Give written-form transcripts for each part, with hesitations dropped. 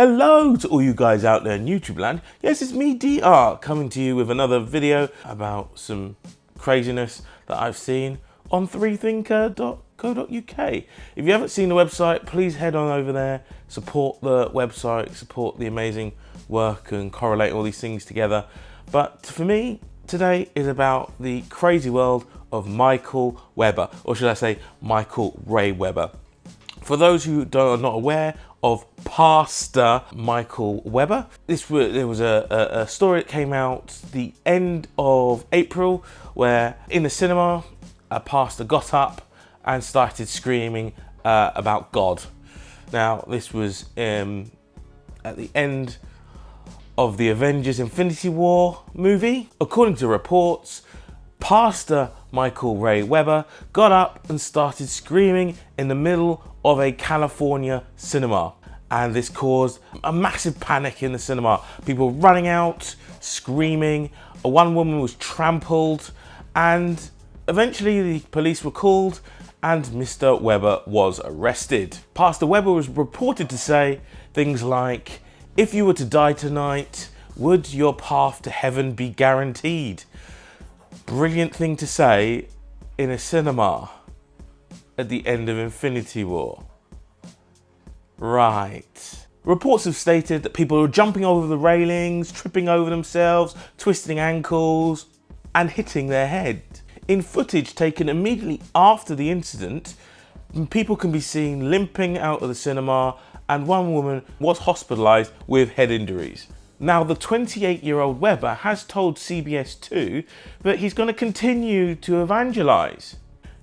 Hello to all you guys out there in YouTube land. Yes, it's me, DR, coming to you with another video about some craziness that I've seen on threethinker.co.uk. If you haven't seen the website, please head on over there, support the website, support the amazing work and correlate all these things together. But for me, today is about the crazy world of Michael Webber, or should I say Michael Ray Webber. For those who are not aware of Pastor Michael Webber, there was a story that came out the end of April where in the cinema a pastor got up and started screaming about God. Now this was at the end of the Avengers Infinity War movie. According to reports, Pastor Michael Ray Webber got up and started screaming in the middle of a California cinema, and this caused a massive panic in the cinema. People running out, screaming. One woman was trampled, and eventually the police were called and Mr. Webber was arrested. Pastor Webber was reported to say things like, "If you were to die tonight, would your path to heaven be guaranteed?" Brilliant thing to say in a cinema at the end of Infinity War. Right. Reports have stated that people were jumping over the railings, tripping over themselves, twisting ankles, and hitting their head. In footage taken immediately after the incident, people can be seen limping out of the cinema, and one woman was hospitalized with head injuries. Now, the 28-year-old Webber has told CBS2 that he's going to continue to evangelize.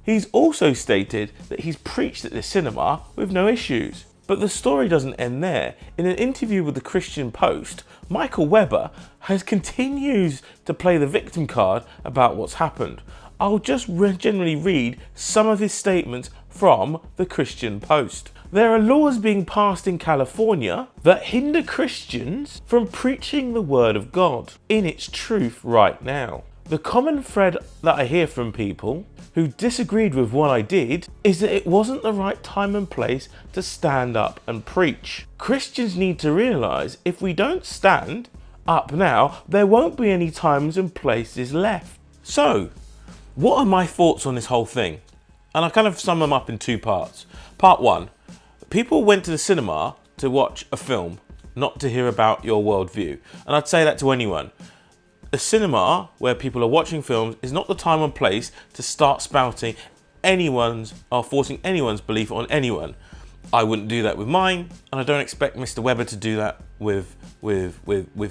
He's also stated that he's preached at the cinema with no issues. But the story doesn't end there. In an interview with the Christian Post, Michael Webber continues to play the victim card about what's happened. I'll just generally read some of his statements from the Christian Post. There are laws being passed in California that hinder Christians from preaching the word of God in its truth right now. The common thread that I hear from people who disagreed with what I did is that it wasn't the right time and place to stand up and preach. Christians need to realise if we don't stand up now, there won't be any times and places left. So, what are my thoughts on this whole thing? And I kind of sum them up in two parts. Part one, people went to the cinema to watch a film, not to hear about your worldview. And I'd say that to anyone. A cinema where people are watching films is not the time and place to start spouting forcing anyone's belief on anyone. I wouldn't do that with mine, and I don't expect Mr. Webber to do that with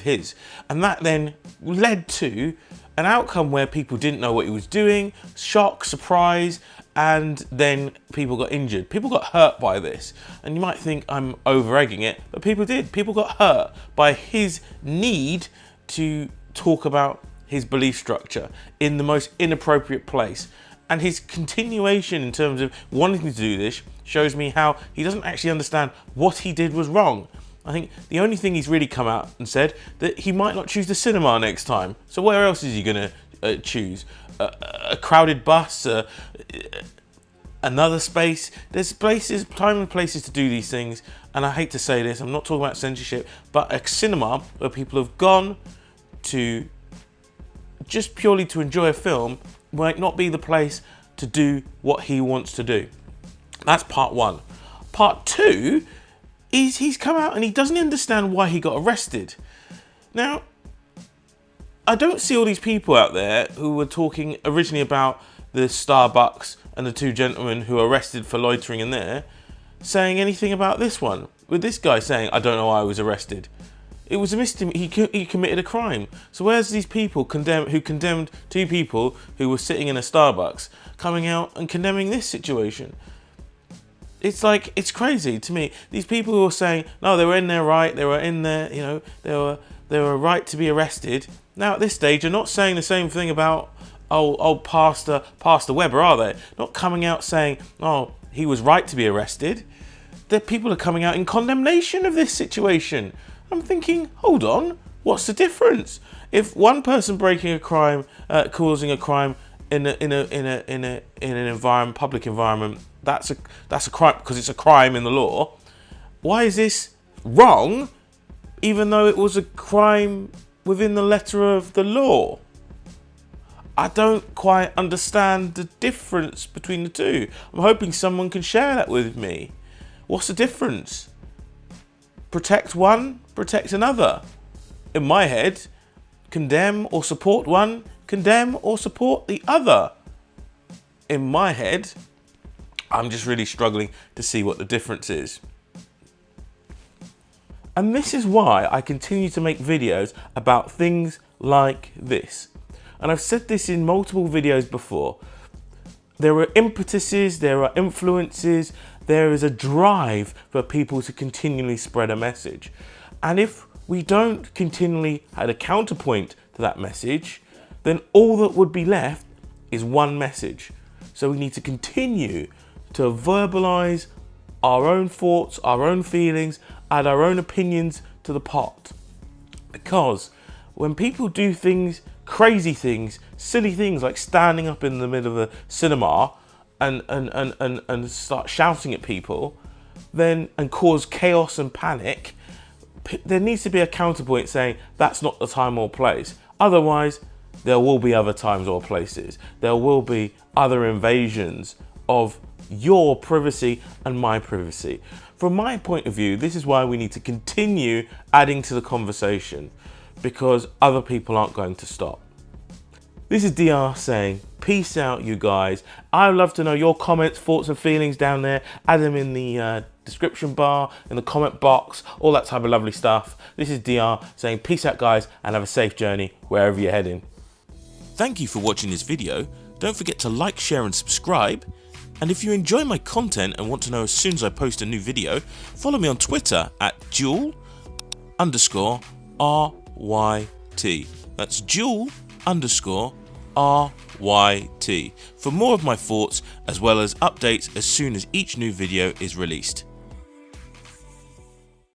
his. And that then led to an outcome where people didn't know what he was doing, shock, surprise, and then people got injured. People got hurt by this. And you might think I'm over-egging it, but people did. People got hurt by his need to talk about his belief structure in the most inappropriate place. And his continuation in terms of wanting to do this shows me how he doesn't actually understand what he did was wrong. I think the only thing he's really come out and said that he might not choose the cinema next time. So where else is he going to choose? A crowded bus? Another space? There's places, time and places to do these things. And I hate to say this, I'm not talking about censorship, but a cinema where people have gone to just purely to enjoy a film might not be the place to do what he wants to do. That's part one. Part two is he's come out and he doesn't understand why he got arrested. Now, I don't see all these people out there who were talking originally about the Starbucks and the two gentlemen who were arrested for loitering in there saying anything about this one, with this guy saying, "I don't know why I was arrested." It was a misdemeanor. He committed a crime. So where's these people who condemned two people who were sitting in a Starbucks coming out and condemning this situation? It's like, it's crazy to me. These people who are saying, no, they were in there right, they were in there, they were right to be arrested. Now at this stage, they're not saying the same thing about Pastor Webber, are they? Not coming out saying, oh, he was right to be arrested. The people are coming out in condemnation of this situation. I'm thinking, hold on, what's the difference? If one person breaking a crime, causing a crime in an environment, public environment, that's a crime because it's a crime in the law. Why is this wrong even though it was a crime within the letter of the law. I don't quite understand the difference between the two. I'm hoping someone can share that with me. What's the difference? Protect one, protect another. In my head, condemn or support one, condemn or support the other. In my head, I'm just really struggling to see what the difference is. And this is why I continue to make videos about things like this. And I've said this in multiple videos before. There are impetuses, there are influences, there is a drive for people to continually spread a message. And if we don't continually add a counterpoint to that message, then all that would be left is one message. So we need to continue to verbalize our own thoughts, our own feelings, add our own opinions to the pot. Because when people do things, crazy things, silly things like standing up in the middle of a cinema and start shouting at people, then and cause chaos and panic, there needs to be a counterpoint saying that's not the time or place. Otherwise, there will be other times or places. There will be other invasions of your privacy and my privacy. From my point of view, this is why we need to continue adding to the conversation, because other people aren't going to stop. This is DR saying, peace out, you guys. I'd love to know your comments, thoughts and feelings down there. Add them in the description bar, in the comment box, all that type of lovely stuff. This is DR saying, peace out, guys, and have a safe journey wherever you're heading. Thank you for watching this video. Don't forget to like, share and subscribe. And if you enjoy my content and want to know as soon as I post a new video, follow me on Twitter at Dual_RYT. That's Dual_RYT for more of my thoughts as well as updates as soon as each new video is released.